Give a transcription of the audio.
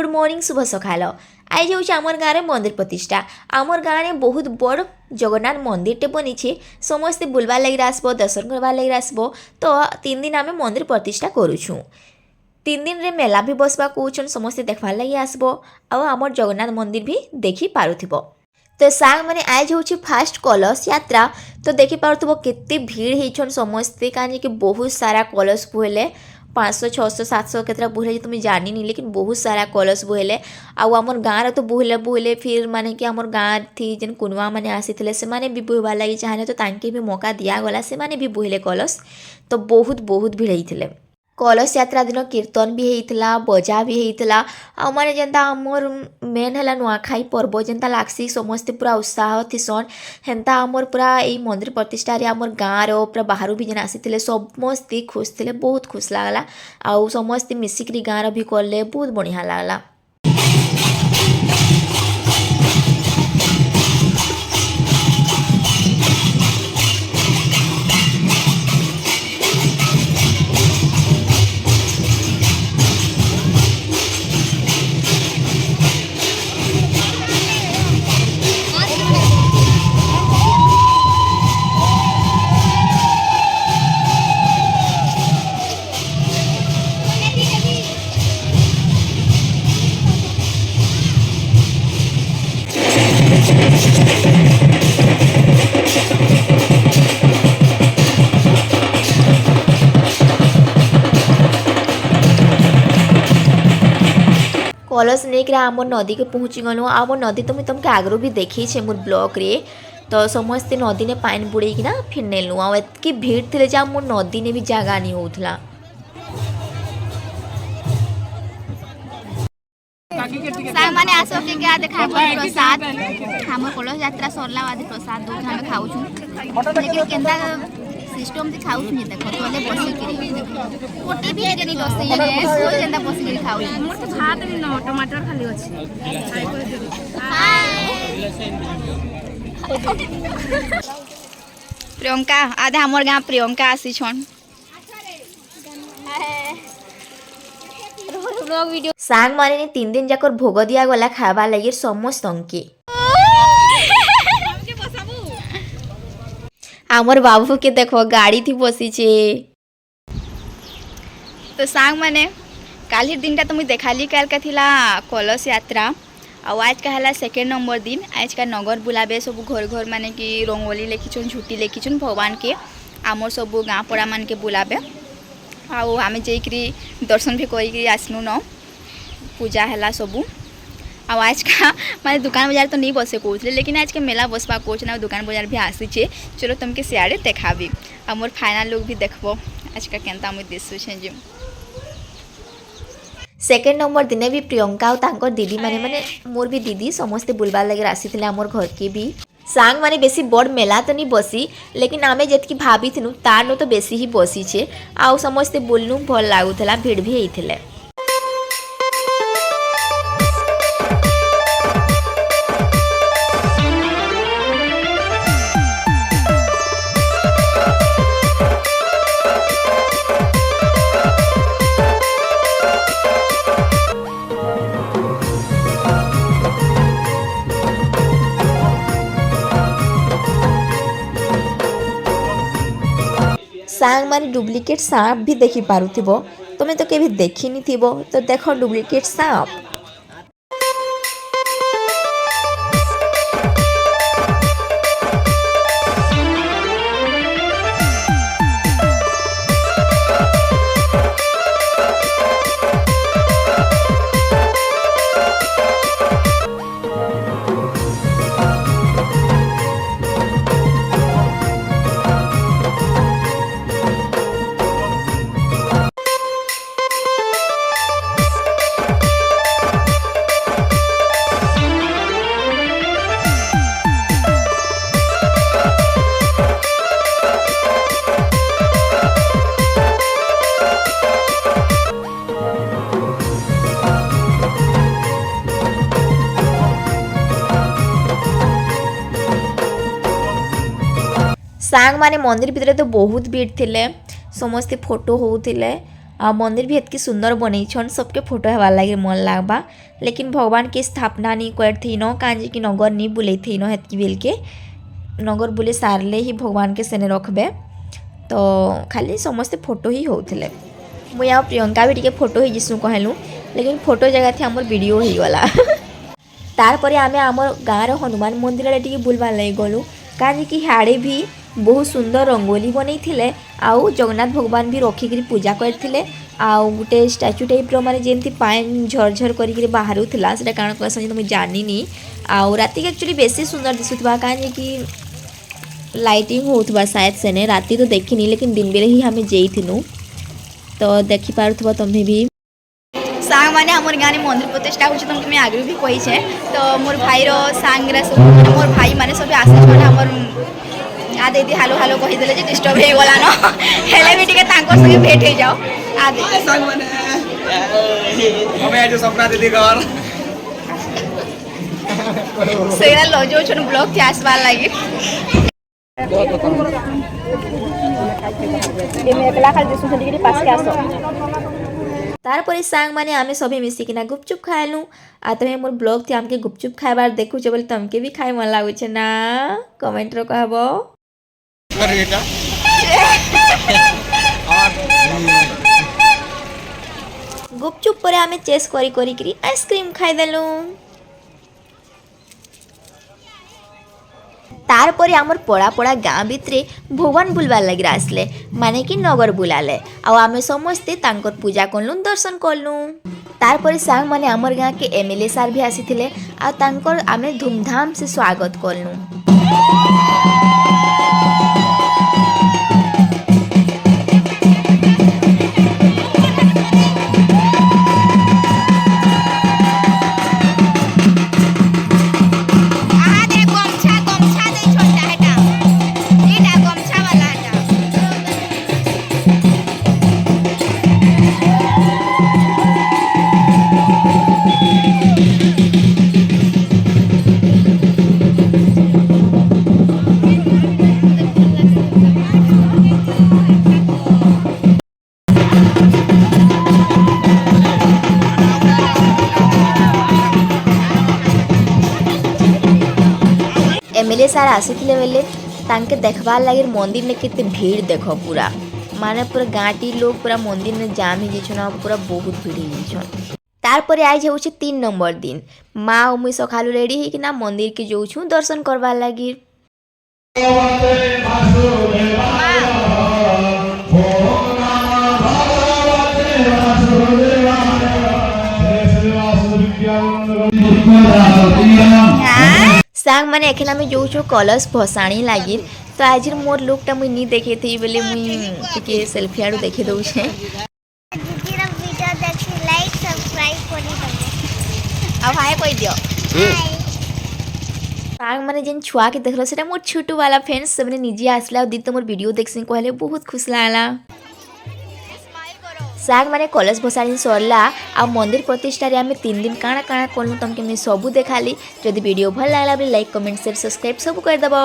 Good morning शुभ सकाल। आज हूँ आमर गाँव में मंदिर प्रतिष्ठा। आमर गाँव में बहुत बड़ जगन्नाथ मंदिरटे बनी समस्ते बुलवार लगे आसब दर्शन करवार लगे आसब। तो 3 दिन आम मंदिर प्रतिष्ठा करुछुँ। 3 दिन रे मेला भी बसवा कौन समस्ते देखवार लगे आसब आमर जगन्नाथ मंदिर भी देखी पारुथिबो। तो सांग मैंने आज हूँ फास्ट कलश यात्रा। तो देखी पार्थ्व केते भीड़ होन समस्ते कहीं बहुत सारा कलश बुहेले 500 600 700 केतरा बुहेले तुम जानी नहीं, लेकिन बहुत सारा कलश बुहेले आमर गाँव तो बुहेले बुहेले फिर माने कि आमर गाँव थी जेन कुनुआ मैंने आसी से माने भी बुहबार लगी चाहे तो तांके भी मौका दिगला से माने भी बुहेले कलश। तो बहुत बहुत भीड़ होते। कलश यात्रा दिन कीर्तन भी होता बजा भी होता आने जेनता आमर मेन है नुआखाई पर्व जेनता लागसी समस्ते पूरा उत्साह थीसन हेन्ता आमर पूरा यही मंदिर प्रतिष्ठा आमर गाँव पूरा बाहर भी जेन आसी समस्ते खुश थे बहुत खुश लगला आउ समस्ते मिसिक गाँव भी कले बहुत बढ़िया लगला। कलश लेकर आमर नदी के पहुँची गलु। आमर नदी तो मुझे तुमके आगरू भी देखी छे मोर ब्लॉग रे। तो समस्ते नदी ने पानी बुड़ेकिना फिर नेलु आतकी भीड़ थे जे मोर नदी ने भी जगह नहीं होता। सामाने आसो के क्या देखा प्रसाद हमर कलश यात्रा सरला बाद प्रसाद दूध हम खाऊ छु लेकिन केंदा सिस्टम से खाऊ छु देखो तोले बसी के कोटी भी जनी दसई ने सो जेंदा बसी के खाऊ मोर तो भात भी न टमाटर खाली अछि प्रियंका आधा हमर गांव प्रियंका आसी छन सांग माने ने 3 दिन जाकर भोग दिया गला खावा लगे समस्त के। आमर बाबू के देखो गाड़ी थी बसी छे। तो सांग माने काली दिन ता तुम देखाली काल का थिला कलश यात्रा और आज का हला सेकेंड नंबर दिन। आज का नगर बुलाबे सब घर घर माने कि रंगोली लेखिछन झूठी लेखिछन भगवान के आमर सब गाँ पड़ा मान के बुलाबे आउ आमे जाइकरी दर्शन भी करी आसनु न पूजा है सबू। आ आज का माने दुकान बाजार तो नहीं बसे कौन लेकिन आज के मेला बसवा कौन ना दुकान बाजार भी आसी छे। चलो तुमके सियाड़े देखाबी आ मोर फाइनल लोग भी देखबो आज का केनता मुझे दिसु छे जे। सेकेंड नंबर दिन भी प्रियंका और तांकर दीदी माने मोर भी दीदी समस्ते बुलबार लगे आसी आमर घर के भी। सांग माने बेसी बड़ मेला तो नहीं बसी लेकिन आमे जेतकी भाभी थिनु तार नो तो बेसी ही बसी छे आउ समस्ते बोलनु भल लागुथला भीड़ भी हेइथिले। सांग माने डुप्लिकेट सांप भी देखी पारुथिबो तुम्हें तो केभी देखी नहीं थिबो। तो देखो डुप्लिकेट सांप। सांग माने मंदिर भितर तो बहुत भीड़ थिले समस्ते फोटो होउथिले आ मंदिर भी हेतकी सुंदर बनईछन सबके फोटो हेबार लगे मन लागबा लेकिन भगवान के स्थापना नहीं करथी न कांजी कि नगर नहीं बुले थी न हेतकी बेल के नगर बुले सारले ही भगवान के सेने रखबे तो खाली समस्ते फोटो ही होते मुझे आ प्रियंका भी टे फोटो ही जिसु कहलु लेकिन फोटो जगह थी आमर वीडियो हो गला तारपरे आमे आमर गाँव हनुमान मंदिर आड़े टिके बुलबार लगी गलु कहीं कि हाड़े भी बहुत सुंदर रंगोली बनई थिले आउ जगन्नाथ भगवान भी रखिक पूजा करते आउ गोटे स्टाच्यू टाइप माने जेमती पानी झरझर करी बाहर से कारण कहसन तो मुझे जानी आउ राति के एक्चुअली बेसी सुंदर दिशुवा कहीं कि लाइटिंग होता शायद सेने राति तो देखनी लेकिन दिन बेले ही हमें जाइनु तो देखी पार्थुव तुम्हें भी सांग माने हमर गाँव में मंदिर प्रतिष्ठा हो तुमको मैं आगे भी कही है तो मोर भाईर सांग सब मोर भाई माने सब आसे हमर आ दीदी हालो हालो कहीदे डिस्टर्ब हो गला न हेले भी टिके तांकर संगे भेट हो जाओ आ दीदी सांग माने हमें आज सपना दीदी घर सेरा लजो छन ब्लॉग थे आसबार लागी तारपरे सांग माने आमे सभी मिसिकिना गुपचुप खाएलु आ तमे मोर ब्लॉग थी आमके गुपचुप खाइबार देखु बोले तमके भी खाए मन लागु छे ना कमेंट रो कहबो गुपचुप पर आमे चेस करी करी करी आइसक्रीम खाई देलु तारपरे आमर पड़ा पड़ा गाँ भितरे भगवान बुलबार लगे आसले माने कि नगर बुलाले आउ आमे समस्ते तांकर पूजा करलु दर्शन करलु तारपरे सांग माने आमर गाँ के एमएलए सार भी आसीथिले आ तांकर आमे धूमधाम से स्वागत करलु एमएलए सार आसीथिले बेले तांके देखबार लगे मंदिर में कितने भीड़ देख पूरा माने पूरा गाँटी लोग पूरा मंदिर में जाम हो जाइछन पूरा बहुत भीड़ हो जाइछन तारपरे आज होउछे 3 नंबर दिन माँ और मुई सखालु रेडी ही कि ना मंदिर के जाउछु दर्शन करबार लगी सांग माने एखन आमे जोछु कलश भसाणी लागि तो आज मोर लुकटा मुई नी देखे थी बोले मुई टिके सेल्फी आडू देखे दउ छे दीदी रा वीडियो देखि लाइक सब्सक्राइब करि दबो अब हाय कोई दियो हाय सांग माने जेन छुआ के देखलो सेटा मोर छोटू वाला फ्रेंड्स सबने निजे आसला दी तो मोर वीडियो देखसिन कहले बहुत खुश लागला सांग माने कलश भसाणी सरला आ मंदिर प्रतिष्ठा रे आमे 3 दिन काना काना कोनु तमके मैं सबु देखाली जदि वीडियो भल लागला बले लाइक कमेंट शेयर सब्सक्राइब सब कर दबो।